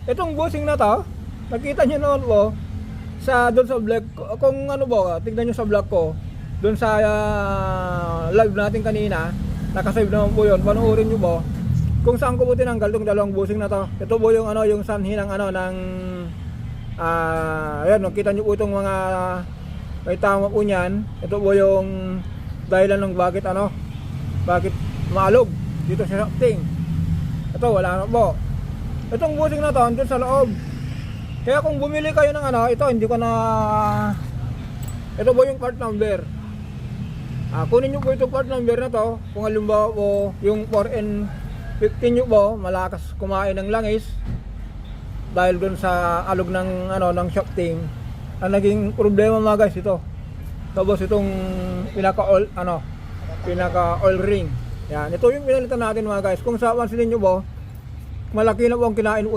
Itong busing na to, nakita nyo naman po, doon sa vlog, kung ano po, tignan nyo sa vlog ko, doon sa live natin kanina, nakasave naman po yun, panoorin nyo po, kung saan ko po tinanggal itong dalawang busing na to. Ito po yung ano, yung sanhi ng ano, ng, ayan, nakita nyo po itong mga, may tama po niyan. Ito po yung dahilan ng bakit ano, bakit maalog dito sa shafting. Ito, wala na po. Itong busing na to, andun sa loob. Kaya kung bumili kayo ng ano, ito hindi ko na, ito po yung part number. Kunin nyo po itong part number na to. Kung halimbawa po yung 4N15 nyo po malakas kumain ng langis dahil dun sa alog ng ano, ng shafting, ang naging problema mga guys ito. Tapos itong pinaka oil ring. Yan, ito yung pinalitan natin mga guys. Kung sa pansin niyo po, malaki na po ang kinain